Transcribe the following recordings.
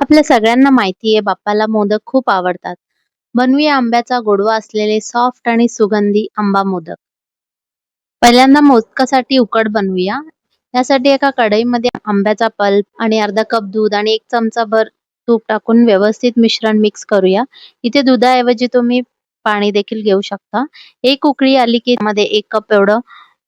आपल्या सगळ्यांना माहिती आहे बाप्पाला मोदक खूप आवडतात. बनवूया आंब्याचा गोडवा असलेले सॉफ्ट आणि सुगंधी आंबा मोदक. पहिल्यांदा मोदकासाठी उकड बनवूया. यासाठी एका कढईमध्ये आंब्याचा पल्प आणि अर्धा कप दूध आणि 1 चमचा भर तूप टाकून व्यवस्थित मिश्रण मिक्स करूया. इथे दुधाऐवजी तुम्ही पाणी देखील घेऊ शकता. एक उकळी आली की मध्ये 1 कप एवढं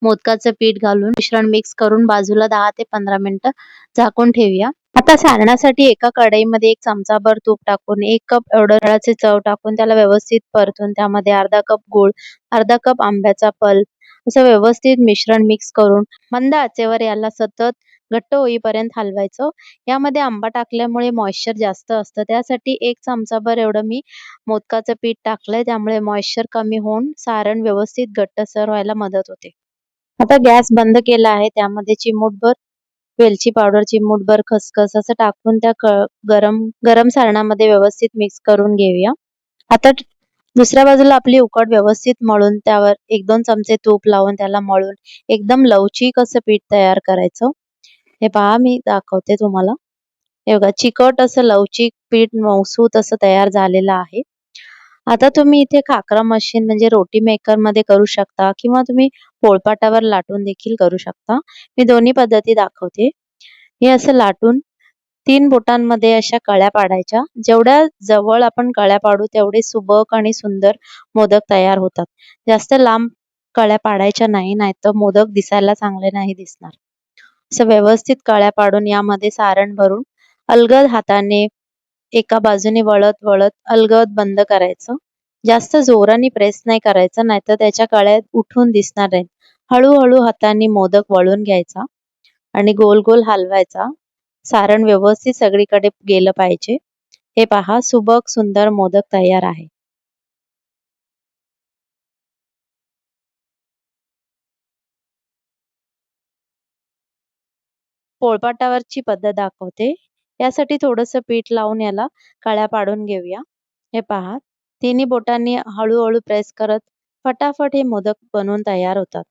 मोदकाचं पीठ घालून मिश्रण मिक्स करून बाजूला 10 ते 15 मिनिटं झाकून ठेवूया. आता सारणासाठी एका कढईमध्ये 1 चमचाभर तूप टाकून 1 कप एवढं नारळाची चव टाकून त्याला व्यवस्थित परतून त्यामध्ये अर्धा कप गूळ, अर्धा कप आंब्याचा पल्प असं व्यवस्थित मिश्रण मिक्स करून मंद आचेवर याला सतत घट्ट होईपर्यंत हलवायचं. यामध्ये आंबा टाकल्यामुळे मॉइश्चर जास्त असतं. त्यासाठी 1 चमचाभर एवढं मी मोदकाचं पीठ टाकलंय. त्यामुळे मॉइश्चर कमी होऊन सारण व्यवस्थित घट्टसर व्हायला मदत होते. आता गॅस बंद केला आहे. त्यामध्ये चिमूटभर वेलची पावडर, चिमूटभर खसखस असं टाकून त्या गरम गरम सारणामध्ये व्यवस्थित मिक्स करून घेऊया. आता दुसऱ्या बाजूला आपली उकड व्यवस्थित मळून त्यावर 1-2 चमचे तूप लावून त्याला मळून एकदम लवचिक असं पीठ तयार करायचं. हे पहा मी दाखवते तुम्हाला. हे बघा चिकट असं लवचिक पीठ मऊसूत असं तयार झालेलं आहे. आता तुम्ही इथे खाकरा मशीन म्हणजे रोटी मेकर मध्ये करू शकता किंवा तुम्ही पोळपाटावर लाटून देखील करू शकता. मी दोन्ही पद्धती दाखवते. हे असं लाटून 3 बोटांमध्ये अशा कळ्या पाडायच्या. जेवढ्या जवळ आपण कळ्या पाडू तेवढे सुबक आणि सुंदर मोदक तयार होतात. जास्त लांब कळ्या पाडायच्या नाही, नाहीतर मोदक दिसायला चांगले नाही दिसणार. असं व्यवस्थित कळ्या पाडून यामध्ये सारण भरून अलगद हाताने एका बाजूने वळत वळत अलगद बंद करायचं. जास्त जोराने प्रेस नाही करायचं, नाहीतर त्याच्या कळ्या उठून दिसणार नाहीत. हळूहळू हाताने मोदक वळून घ्यायचा आणि गोल गोल हलवायचा. सारण व्यवस्थित सगळीकडे गेलं पाहिजे. हे पहा सुबक सुंदर मोदक तयार आहे. पोळपाटावरची पद्धत दाखवते. यासाठी थोडंसं पीठ लावून याला कळ्या पाडून घेऊया. हे पहा तिन्ही बोटांनी हळूहळू प्रेस करत फटाफट हे मोदक बनवून तयार होतात.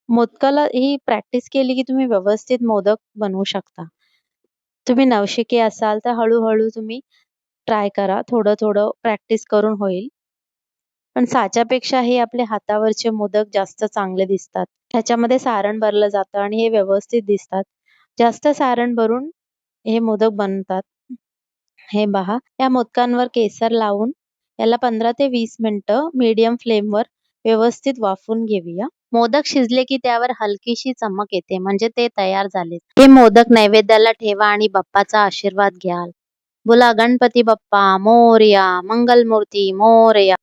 मोदकाला ही प्रॅक्टिस केली की तुम्ही व्यवस्थित मोदक बनवू शकता. तुम्ही नवशिके असाल तर हळूहळू तुम्ही ट्राय करा. थोडं थोडं प्रॅक्टिस करून होईल. पण साच्यापेक्षा हे आपल्या हातावरचे मोदक जास्त चांगले दिसतात. ह्याच्यामध्ये सारण भरलं जातं आणि हे व्यवस्थित दिसतात. जास्त सारण भरून हे मोदक बनतात. हे पहा या मोदकांवर केसर लावून याला 15 ते 20 मिनिटं मीडियम फ्लेमवर व्यवस्थित वाफवून घेऊया. मोदक शिजले की त्यावर हलकीशी चमक येते म्हणजे ते तयार झाले. हे मोदक नैवेद्याला ठेवा आणि बाप्पाचा आशीर्वाद घ्याल. बोला गणपती बाप्पा मोरया, मंगलमूर्ती मोरया.